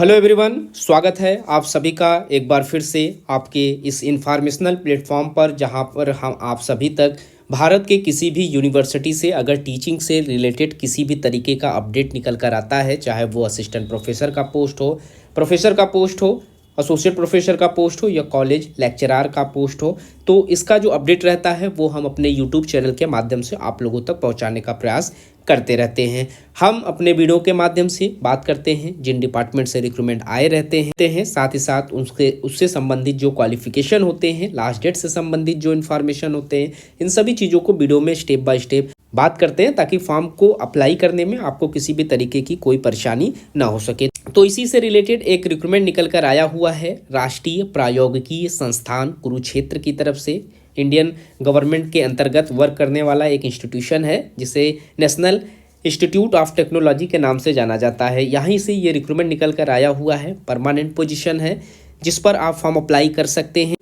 Hello everyone, स्वागत है आप सभी का एक बार फिर से आपके इस इंफॉर्मेशनल प्लेटफॉर्म पर, जहां पर हम आप सभी तक भारत के किसी भी यूनिवर्सिटी से अगर टीचिंग से रिलेटेड किसी भी तरीके का अपडेट निकल कर आता है, चाहे वो असिस्टेंट प्रोफेसर का पोस्ट हो, प्रोफेसर का पोस्ट हो, एसोसिएट प्रोफेसर का पोस्ट हो या कॉलेज लेक्चरार का पोस्ट हो, तो इसका जो अपडेट रहता है वो हम अपने यूट्यूब चैनल के माध्यम से आप लोगों तक पहुंचाने का प्रयास करते रहते हैं। हम अपने वीडियो के माध्यम से बात करते हैं जिन डिपार्टमेंट से रिक्रूटमेंट आए रहते हैं, साथ ही साथ उससे संबंधित जो क्वालिफिकेशन होते हैं, लास्ट डेट से संबंधित जो इन्फॉर्मेशन होते हैं, इन सभी चीज़ों को वीडियो में स्टेप बाय स्टेप बात करते हैं ताकि फॉर्म को अप्लाई करने में आपको किसी भी तरीके की कोई परेशानी ना हो सके। तो इसी से रिलेटेड एक रिक्रूटमेंट निकल कर आया हुआ है राष्ट्रीय प्रौद्योगिकी संस्थान कुरुक्षेत्र की तरफ से। इंडियन गवर्नमेंट के अंतर्गत वर्क करने वाला एक इंस्टीट्यूशन है जिसे नेशनल इंस्टीट्यूट ऑफ टेक्नोलॉजी के नाम से जाना जाता है। यहीं से ये रिक्रूटमेंट निकल कर आया हुआ है। परमानेंट पोजीशन है जिस पर आप फॉर्म अप्लाई कर सकते हैं।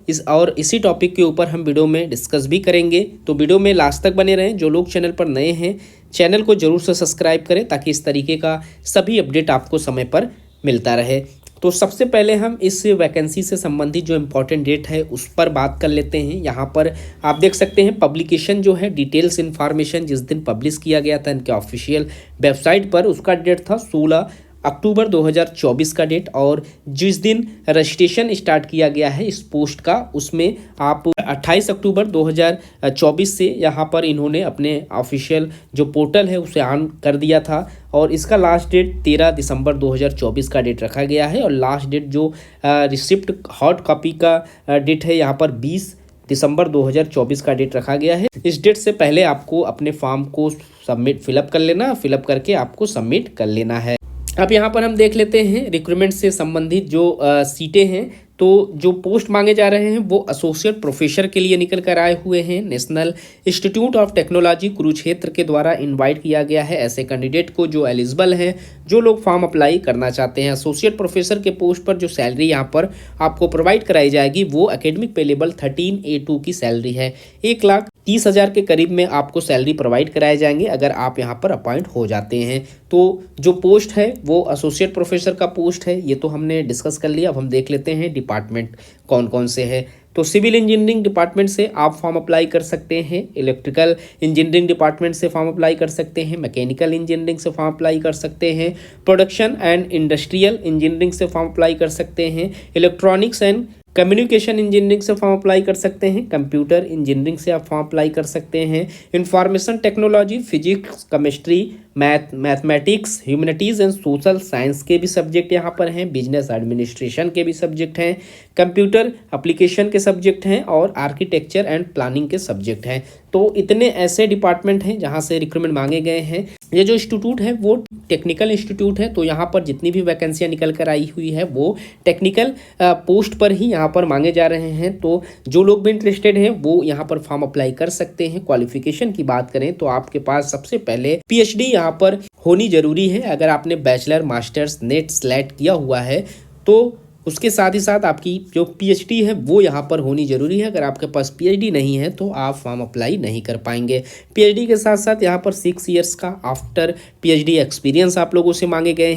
इसी टॉपिक के ऊपर हम वीडियो में डिस्कस भी करेंगे, तो वीडियो में लास्ट तक बने रहें। जो लोग चैनल पर नए हैं, चैनल को जरूर से सब्सक्राइब करें ताकि इस तरीके का सभी अपडेट आपको समय पर मिलता रहे। तो सबसे पहले हम इस वैकेंसी से संबंधित जो इम्पोर्टेंट डेट है उस पर बात कर लेते हैं। यहाँ पर आप देख सकते हैं पब्लिकेशन जो है, डिटेल्स इन्फॉर्मेशन जिस दिन पब्लिश किया गया था इनके ऑफिशियल वेबसाइट पर, उसका डेट था 16 अक्टूबर 2024 का डेट। और जिस दिन रजिस्ट्रेशन स्टार्ट किया गया है इस पोस्ट का, उसमें आप 28 अक्टूबर 2024 से यहाँ पर इन्होंने अपने ऑफिशियल जो पोर्टल है उसे ऑन कर दिया था। और इसका लास्ट डेट 13 दिसंबर 2024 का डेट रखा गया है। और लास्ट डेट जो रिसिप्ट हॉट कॉपी का डेट है यहाँ पर 20 दिसंबर 2024 का डेट रखा गया है। इस डेट से पहले आपको अपने फॉर्म को फिलअप कर लेना, फिलअप करके आपको सबमिट कर लेना है। अब यहाँ पर हम देख लेते हैं रिक्रूटमेंट से संबंधित जो सीटें हैं। तो जो पोस्ट मांगे जा रहे हैं वो एसोसिएट प्रोफेसर के लिए निकल कर आए हुए हैं। National institute of technology Kurukshetra के द्वारा इनवाइट किया गया है ऐसे कैंडिडेट को जो एलिजिबल हैं, जो लोग फॉर्म अप्लाई करना चाहते हैं। एसोसिएट प्रोफेसर के पोस्ट पर जो सैलरी यहाँ पर आपको प्रोवाइड कराई जाएगी वो एकेडमिक पे लेवल 13A2 की सैलरी है। 1,30,000 के करीब में आपको सैलरी प्रोवाइड कराए जाएंगे अगर आप यहाँ पर अपॉइंट हो जाते हैं। तो जो पोस्ट है वो एसोसिएट प्रोफेसर का पोस्ट है, ये तो हमने डिस्कस कर लिया। अब हम देख लेते हैं डिपार्टमेंट कौन कौन से हैं। तो सिविल इंजीनियरिंग डिपार्टमेंट से आप फॉर्म अप्लाई कर सकते हैं, इलेक्ट्रिकल इंजीनियरिंग डिपार्टमेंट से फॉर्म अप्लाई कर सकते हैं, मैकेनिकल इंजीनियरिंग से फॉर्म अप्लाई कर सकते हैं, प्रोडक्शन एंड इंडस्ट्रियल इंजीनियरिंग से फॉर्म अप्लाई कर सकते हैं, इलेक्ट्रॉनिक्स एंड कम्युनिकेशन इंजीनियरिंग से फॉर्म अप्लाई कर सकते हैं, कंप्यूटर इंजीनियरिंग से आप फॉर्म अप्लाई कर सकते हैं, information technology, physics, chemistry, mathematics, humanities and social science के भी सब्जेक्ट यहाँ पर हैं, बिजनेस एडमिनिस्ट्रेशन के भी सब्जेक्ट हैं, कंप्यूटर एप्लीकेशन के सब्जेक्ट हैं और आर्किटेक्चर एंड प्लानिंग के सब्जेक्ट हैं। तो इतने ऐसे डिपार्टमेंट हैं जहाँ से रिक्रूटमेंट मांगे गए हैं। ये जो इंस्टीट्यूट है वो टेक्निकल इंस्टीट्यूट है, तो यहाँ पर जितनी भी वैकेंसियाँ निकल कर आई हुई है वो टेक्निकल पोस्ट पर ही यहाँ पर मांगे जा रहे हैं। तो जो लोग भी इंटरेस्टेड हैं वो यहाँ पर फॉर्म अप्लाई कर सकते हैं। क्वालिफिकेशन की बात करें तो आपके पास सबसे पहले PhD यहाँ पर होनी जरूरी है। अगर आपने बैचलर, मास्टर्स, नेट, स्लेट किया हुआ है तो उसके साथ ही साथ आपकी जो PhD है वो यहाँ पर होनी जरूरी है। अगर आपके पास PhD नहीं है तो आप फॉर्म अप्लाई नहीं कर पाएंगे। PhD के साथ साथ यहाँ पर 6 इयर्स का आफ्टर PhD एक्सपीरियंस आप लोगों से मांगे गए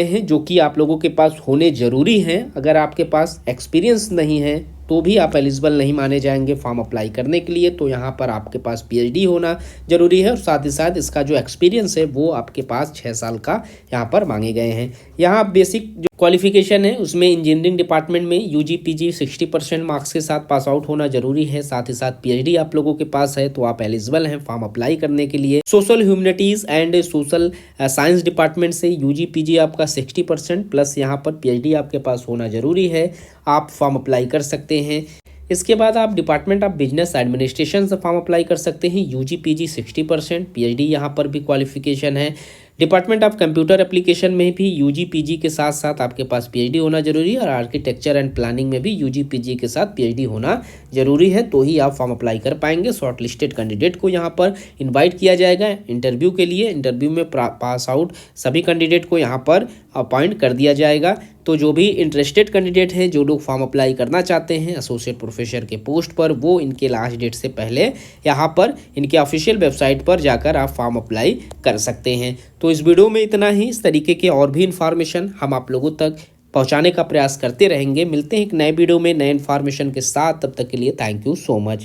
हैं जो कि आप लोगों के पास होने जरूरी हैं। अगर आपके पास एक्सपीरियंस नहीं है तो भी आप एलिजिबल नहीं माने जाएंगे फॉर्म अप्लाई करने के लिए। तो यहाँ पर आपके पास PhD होना जरूरी है और साथ ही साथ इसका जो एक्सपीरियंस है वो आपके पास 6 साल का यहाँ पर मांगे गए हैं। यहाँ बेसिक जो क्वालिफिकेशन है उसमें इंजीनियरिंग डिपार्टमेंट में UG PG 60% मार्क्स के साथ पास आउट होना जरूरी है। साथ ही साथ PhD आप लोगों के पास है तो आप एलिजिबल हैं फॉर्म अप्लाई करने के लिए। Social humanities and social science department से UG PG आपका 60% प्लस यहाँ पर PhD आपके पास होना जरूरी है, आप फॉर्म अप्लाई कर सकते हैं। इसके बाद आप डिपार्टमेंट ऑफ बिजनेस एडमिनिस्ट्रेशन से फॉर्म अप्लाई कर सकते हैं, UG PG 60%, PhD यहाँ पर भी क्वालिफिकेशन है। डिपार्टमेंट ऑफ कंप्यूटर एप्लीकेशन में भी UG PG के साथ साथ आपके पास PhD होना जरूरी है और आर्किटेक्चर एंड प्लानिंग में भी UG PG के साथ PhD होना जरूरी है, तो ही आप फॉर्म अप्लाई कर पाएंगे। शॉर्ट लिस्टेड कैंडिडेट को यहाँ पर इनवाइट किया जाएगा इंटरव्यू के लिए। इंटरव्यू में पास आउट सभी कैंडिडेट को यहाँ पर अपॉइंट कर दिया जाएगा। तो जो भी इंटरेस्टेड कैंडिडेट हैं, जो लोग फॉर्म अप्लाई करना चाहते हैं एसोसिएट प्रोफेसर के पोस्ट पर, वो इनके लास्ट डेट से पहले यहाँ पर इनके ऑफिशियल वेबसाइट पर जाकर आप फॉर्म अप्लाई कर सकते हैं। तो तो इस वीडियो में इतना ही। इस तरीके के और भी इन्फॉर्मेशन हम आप लोगों तक पहुंचाने का प्रयास करते रहेंगे। मिलते हैं एक नए वीडियो में नए इन्फॉर्मेशन के साथ। तब तक के लिए थैंक यू सो मच।